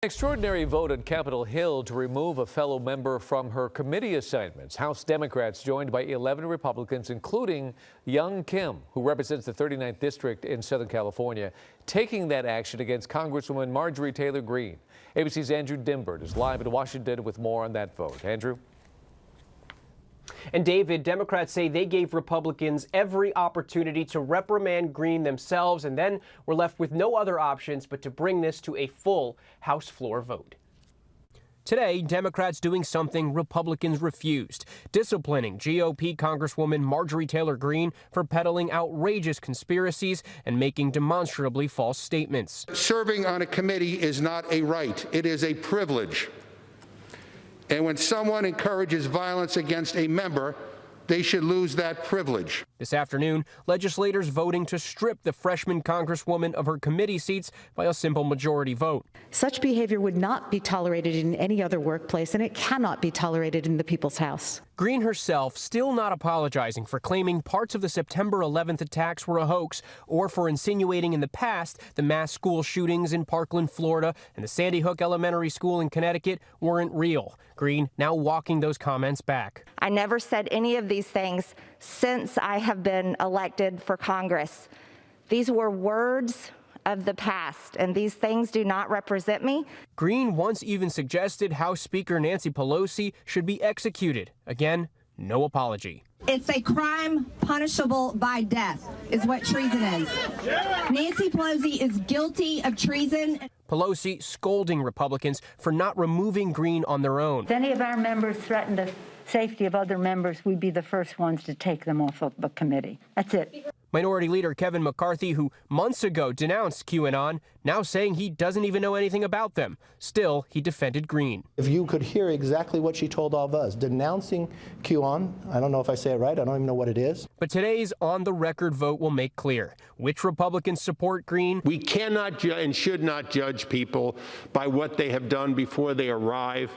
Extraordinary vote on Capitol Hill to remove a fellow member from her committee assignments. House Democrats joined by 11 Republicans, including Young Kim, who represents the 39th District in Southern California, taking that action against Congresswoman Marjorie Taylor Greene. ABC's Andrew Dimbert is live in Washington with more on that vote. Andrew? And David, Democrats say they gave Republicans every opportunity to reprimand Greene themselves, and then were left with no other options but to bring this to a full House floor vote. Today, Democrats doing something Republicans refused, disciplining GOP Congresswoman Marjorie Taylor Greene for peddling outrageous conspiracies and making demonstrably false statements. Serving on a committee is not a right, it is a privilege. And when someone encourages violence against a member, they should lose that privilege. This afternoon, legislators voting to strip the freshman Congresswoman of her committee seats by a simple majority vote. Such behavior would not be tolerated in any other workplace, and it cannot be tolerated in the People's House. Greene herself still not apologizing for claiming parts of the September 11th attacks were a hoax, or for insinuating in the past the mass school shootings in Parkland, Florida, and the Sandy Hook Elementary School in Connecticut weren't real. Greene now walking those comments back. I never said any of these things since I have been elected for Congress. These were words of the past, and these things do not represent me. Greene once even suggested House Speaker Nancy Pelosi should be executed. Again, no apology. It's a crime punishable by death, is what treason is. Nancy Pelosi is guilty of treason. Pelosi scolding Republicans for not removing Greene on their own. If any of our members threaten the safety of other members, we'd be the first ones to take them off of the committee. That's it. Minority Leader Kevin McCarthy, who months ago denounced QAnon, now saying he doesn't even know anything about them. Still, he defended Greene. If you could hear exactly what she told all of us, denouncing QAnon, I don't know if I say it right, I don't even know what it is. But today's on-the-record vote will make clear which Republicans support Greene. We cannot and should not judge people by what they have done before they arrive.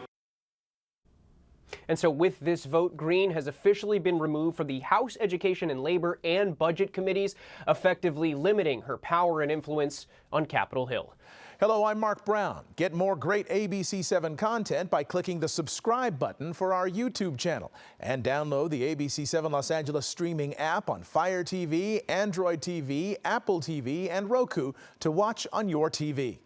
And so with this vote, Greene has officially been removed from the House Education and Labor and Budget Committees, effectively limiting her power and influence on Capitol Hill. Hello, I'm Mark Brown. Get more great ABC7 content by clicking the subscribe button for our YouTube channel. And download the ABC7 Los Angeles streaming app on Fire TV, Android TV, Apple TV, and Roku to watch on your TV.